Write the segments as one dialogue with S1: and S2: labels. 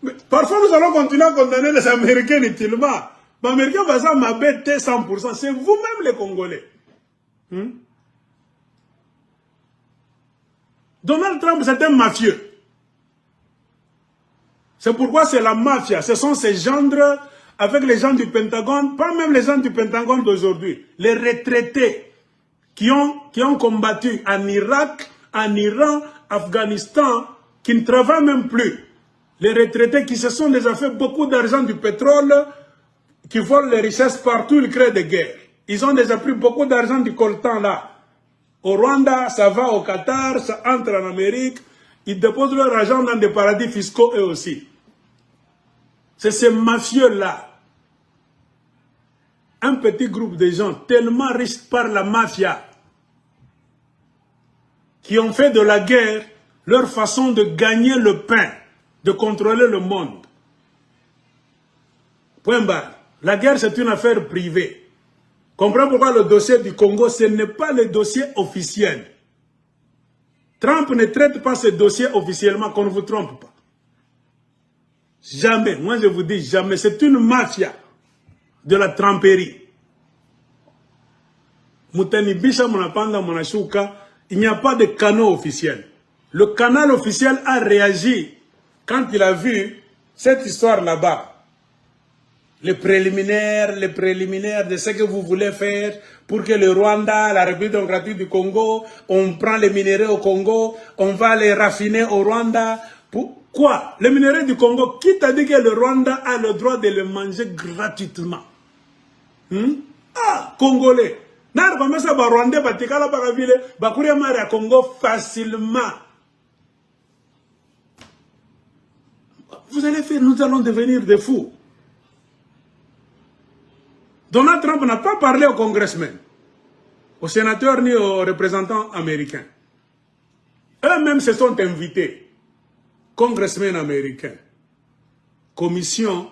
S1: Mais parfois, nous allons continuer à condamner les Américains inutilement. Les Américains vont m'abaisser 100%. C'est vous-même les Congolais. Donald Trump, c'est un mafieux. C'est pourquoi c'est la mafia. Ce sont ces gendres avec les gens du Pentagone, pas même les gens du Pentagone d'aujourd'hui. Les retraités qui ont combattu en Irak, en Iran, Afghanistan, qui ne travaillent même plus. Les retraités qui se sont déjà fait beaucoup d'argent du pétrole, qui volent les richesses partout, ils créent des guerres. Ils ont déjà pris beaucoup d'argent du coltan là. Au Rwanda, ça va au Qatar, ça entre en Amérique. Ils déposent leur argent dans des paradis fiscaux eux aussi. C'est ces mafieux-là. Un petit groupe de gens tellement riches par la mafia qui ont fait de la guerre leur façon de gagner le pain, de contrôler le monde. Point barre. La guerre, c'est une affaire privée. Comprenez pourquoi le dossier du Congo, ce n'est pas le dossier officiel. Trump ne traite pas ce dossier officiellement, qu'on ne vous trompe pas. Jamais, moi je vous dis jamais, c'est une mafia de la tromperie. Moutani Bisha Monapanda Monashuka, il n'y a pas de canal officiel. Le canal officiel a réagi quand il a vu cette histoire là-bas. Les préliminaires de ce que vous voulez faire pour que le Rwanda, la République démocratique du Congo, on prend les minéraux au Congo, on va les raffiner au Rwanda. Pourquoi? Les minéraux du Congo, qui t'a dit que le Rwanda a le droit de les manger gratuitement? Ah, Congolais. N'a pas ça, Rwandais, Batikala, Baraville, Bakuria Maria Congo facilement. Vous allez faire, nous allons devenir des fous. Donald Trump n'a pas parlé aux congressmen, aux sénateurs ni aux représentants américains. Eux-mêmes se sont invités, congressmen américains, commission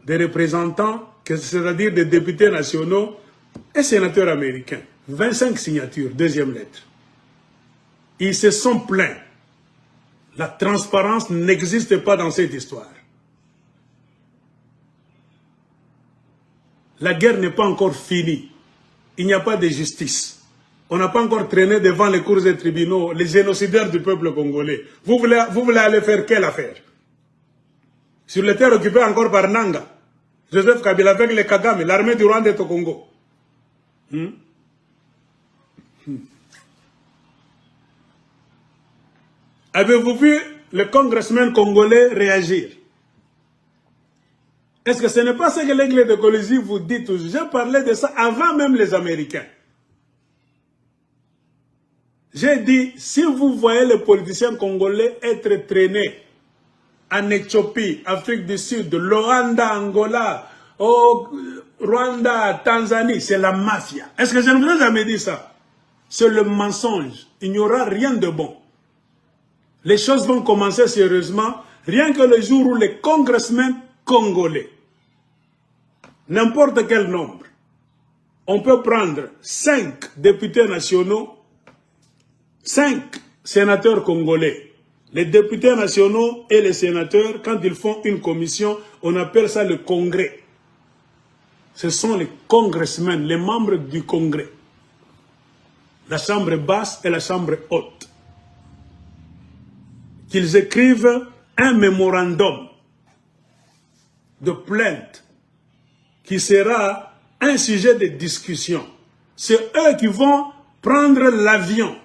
S1: des représentants, c'est-à-dire des députés nationaux et sénateurs américains. 25 signatures, deuxième lettre. Ils se sont plaints. La transparence n'existe pas dans cette histoire. La guerre n'est pas encore finie. Il n'y a pas de justice. On n'a pas encore traîné devant les cours et tribunaux les génocidaires du peuple congolais. Vous voulez aller faire quelle affaire? Sur les terres occupées encore par Nanga, Joseph Kabila avec les Kagame, l'armée du Rwanda est au Congo. Avez-vous vu le congressman congolais réagir? Est-ce que ce n'est pas ce que l'Église de Colosie vous dit toujours? J'ai parlé de ça avant même les Américains. J'ai dit, si vous voyez les politiciens congolais être traînés en Éthiopie, Afrique du Sud, Rwanda, Angola, Rwanda, Tanzanie, c'est la mafia. Est-ce que je ne vous ai jamais dit ça? C'est le mensonge. Il n'y aura rien de bon. Les choses vont commencer sérieusement, rien que le jour où les congressmen congolais, n'importe quel nombre, on peut prendre 5 députés nationaux, 5 sénateurs congolais. Les députés nationaux et les sénateurs, quand ils font une commission, on appelle ça le congrès. Ce sont les congressmen, les membres du congrès. La chambre basse et la chambre haute. Qu'ils écrivent un mémorandum de plainte qui sera un sujet de discussion. C'est eux qui vont prendre l'avion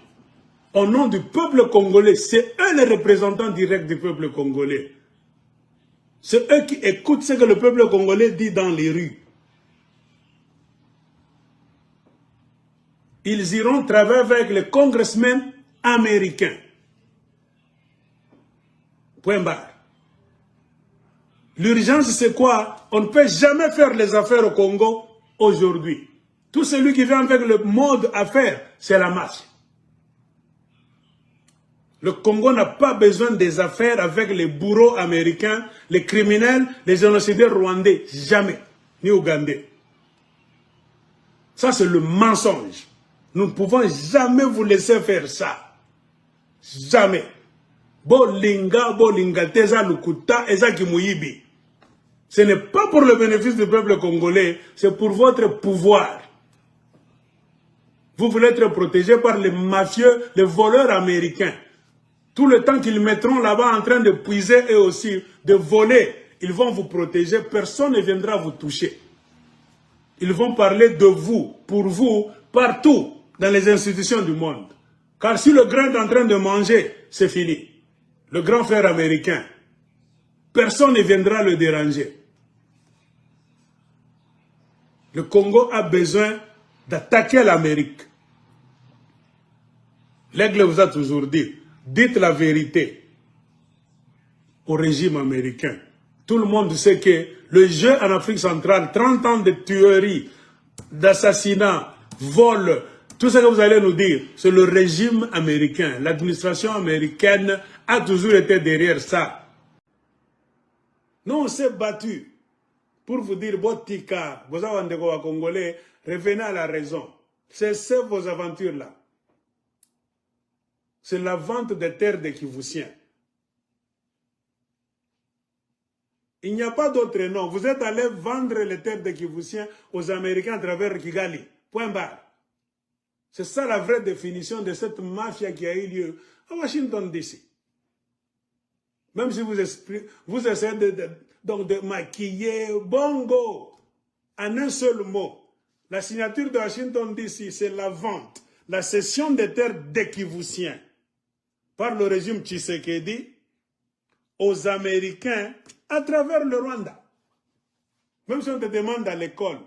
S1: au nom du peuple congolais. C'est eux les représentants directs du peuple congolais. C'est eux qui écoutent ce que le peuple congolais dit dans les rues. Ils iront travailler avec les congressmen américains. Point barre. L'urgence, c'est quoi? On ne peut jamais faire les affaires au Congo aujourd'hui. Tout celui qui vient avec le mode affaires, c'est la masse. Le Congo n'a pas besoin des affaires avec les bourreaux américains, les criminels, les génocidaires rwandais. Jamais. Ni ougandais. Ça, c'est le mensonge. Nous ne pouvons jamais vous laisser faire ça. Jamais. Bolinga, teza lukuta, eza kimuyibi. Ce n'est pas pour le bénéfice du peuple congolais, c'est pour votre pouvoir. Vous voulez être protégé par les mafieux, les voleurs américains. Tout le temps qu'ils mettront là-bas en train de puiser et aussi de voler, ils vont vous protéger, personne ne viendra vous toucher. Ils vont parler de vous, pour vous, partout dans les institutions du monde. Car si le grain est en train de manger, c'est fini. Le grand frère américain, personne ne viendra le déranger. Le Congo a besoin d'attaquer l'Amérique. L'aigle vous a toujours dit, dites la vérité au régime américain. Tout le monde sait que le jeu en Afrique centrale, 30 ans de tuerie, d'assassinat, vol, tout ce que vous allez nous dire, c'est le régime américain. L'administration américaine a toujours été derrière ça. Nous, on s'est battu pour vous dire, Botika, vous avez un Congolais, revenez à la raison. Cessez vos aventures-là. C'est la vente des terres des Kivusiens. Il n'y a pas d'autre nom. Vous êtes allé vendre les terres des Kivusiens aux Américains à travers Kigali. Point barre. C'est ça la vraie définition de cette mafia qui a eu lieu à Washington DC. Même si vous essayez de maquiller Bongo en un seul mot. La signature de Washington DC, c'est la vente, la cession des terres des Kivusiens par le régime Tshisekedi aux Américains à travers le Rwanda. Même si on te demande à l'école,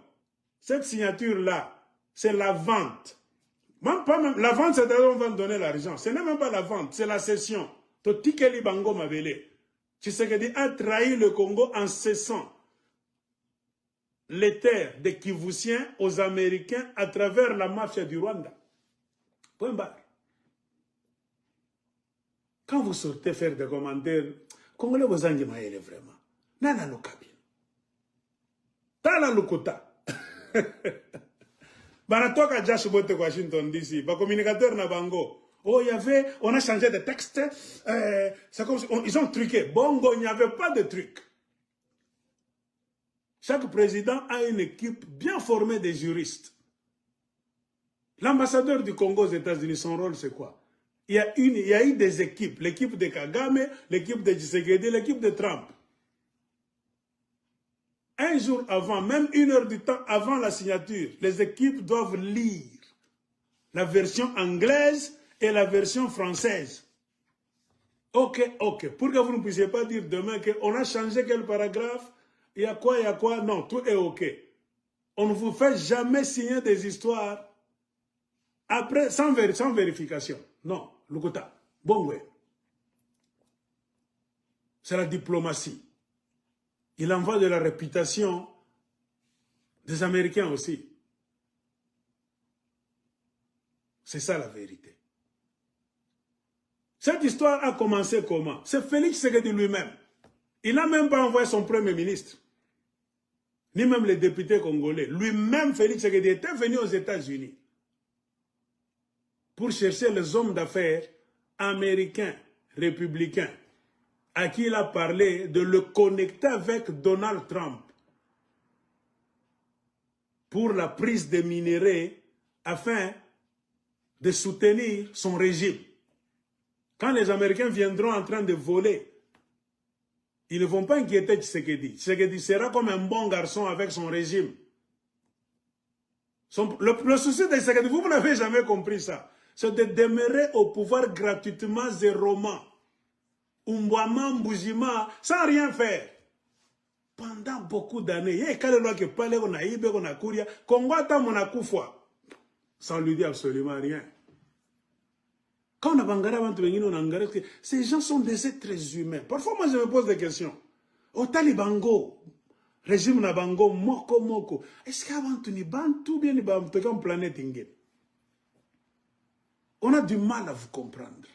S1: cette signature-là, c'est la vente. Même pas même, la vente, c'est-à-dire on va donner l'argent. Ce n'est même pas la vente, c'est la cession. Totikeli Bango Mabele. Tshisekedi a trahi le Congo en cessant les terres des Kivusiens aux Américains à travers la mafia du Rwanda. Point barre. Quand vous sortez faire des commentaires, Congolais vous en dites vraiment. Nana Lokabin. Tala Lukuta. Banatoka Jashubote Washington DC. Ba communicateur na bango. Oh, on a changé de texte. Ils ont truqué. Bongo, il n'y avait pas de truc. Chaque président a une équipe bien formée de juristes. L'ambassadeur du Congo aux États-Unis, son rôle c'est quoi? Il y a eu des équipes, l'équipe de Kagame, l'équipe de Tshisekedi, l'équipe de Trump. Un jour avant, même 1 heure du temps avant la signature, les équipes doivent lire la version anglaise et la version française. Ok. Pour que vous ne puissiez pas dire demain qu'on a changé quel paragraphe, il y a quoi, non, tout est ok. On ne vous fait jamais signer des histoires après, sans vérification. Non, Lukuta, bon ouais. C'est la diplomatie. Il en va de la réputation des Américains aussi. C'est ça la vérité. Cette histoire a commencé comment? C'est Félix Tshisekedi lui-même. Il n'a même pas envoyé son premier ministre. Ni même les députés congolais. Lui-même, Félix Tshisekedi, était venu aux États-Unis pour chercher les hommes d'affaires américains, républicains, à qui il a parlé de le connecter avec Donald Trump pour la prise des minerais afin de soutenir son régime. Quand les Américains viendront en train de voler, ils ne vont pas inquiéter Tshisekedi. Tshisekedi sera comme un bon garçon avec son régime. Le souci de Tshisekedi, vous n'avez jamais compris ça, c'est de demeurer au pouvoir gratuitement, zéroment. Umbwama, Mboujima, sans rien faire. Pendant beaucoup d'années, sans lui dire absolument rien. Quand on a Bangara, ces gens sont des êtres humains. Parfois, moi, je me pose des questions. Au Talibango, régime Nabango, Moko. Est-ce qu'avant tout, tout bien, une planète ingé? On a du mal à vous comprendre.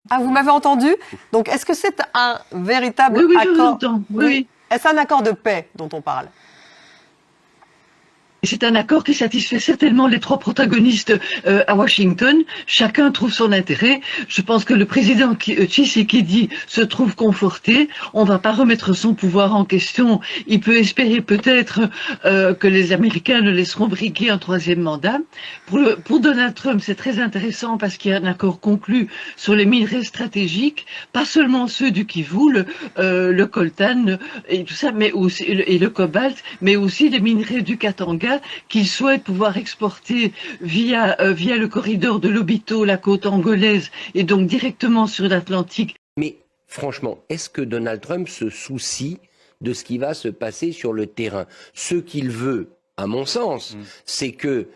S2: Ah, vous m'avez entendu? Donc, est-ce que c'est un véritable
S3: accord?
S2: Je vous entends. Oui. Est-ce un accord de paix dont on parle?
S3: C'est un accord qui satisfait certainement les trois protagonistes à Washington. Chacun trouve son intérêt. Je pense que le président Tshisekedi se trouve conforté. On ne va pas remettre son pouvoir en question. Il peut espérer peut-être que les Américains le laisseront briguer un troisième mandat. Pour Donald Trump, c'est très intéressant parce qu'il y a un accord conclu sur les minerais stratégiques, pas seulement ceux du Kivu, le coltan et tout ça, mais aussi et le cobalt, mais aussi les minerais du Katanga qu'il souhaite pouvoir exporter via le corridor de Lobito, la côte angolaise, et donc directement sur l'Atlantique.
S4: Mais franchement, est-ce que Donald Trump se soucie de ce qui va se passer sur le terrain? Ce qu'il veut, à mon sens, c'est que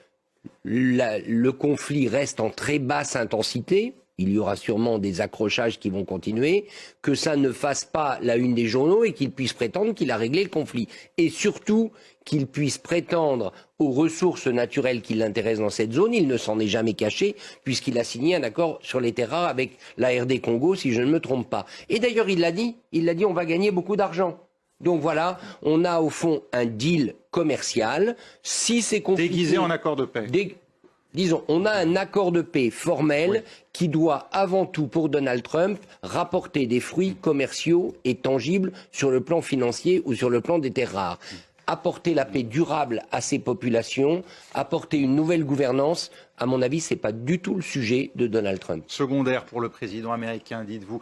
S4: le conflit reste en très basse intensité. Il y aura sûrement des accrochages qui vont continuer, que ça ne fasse pas la une des journaux et qu'il puisse prétendre qu'il a réglé le conflit. Et surtout, qu'il puisse prétendre aux ressources naturelles qui l'intéressent dans cette zone. Il ne s'en est jamais caché, puisqu'il a signé un accord sur les terres rares avec la RD Congo, si je ne me trompe pas. Et d'ailleurs, il l'a dit, on va gagner beaucoup d'argent. Donc voilà, on a au fond un deal commercial. Si c'est compliqué,
S5: déguisé en accord de paix.
S4: Disons, on a un accord de paix formel qui doit avant tout, pour Donald Trump, rapporter des fruits commerciaux et tangibles sur le plan financier ou sur le plan des terres rares. Apporter la paix durable à ces populations, apporter une nouvelle gouvernance, à mon avis, ce n'est pas du tout le sujet de Donald Trump.
S5: Secondaire pour le président américain, dites-vous.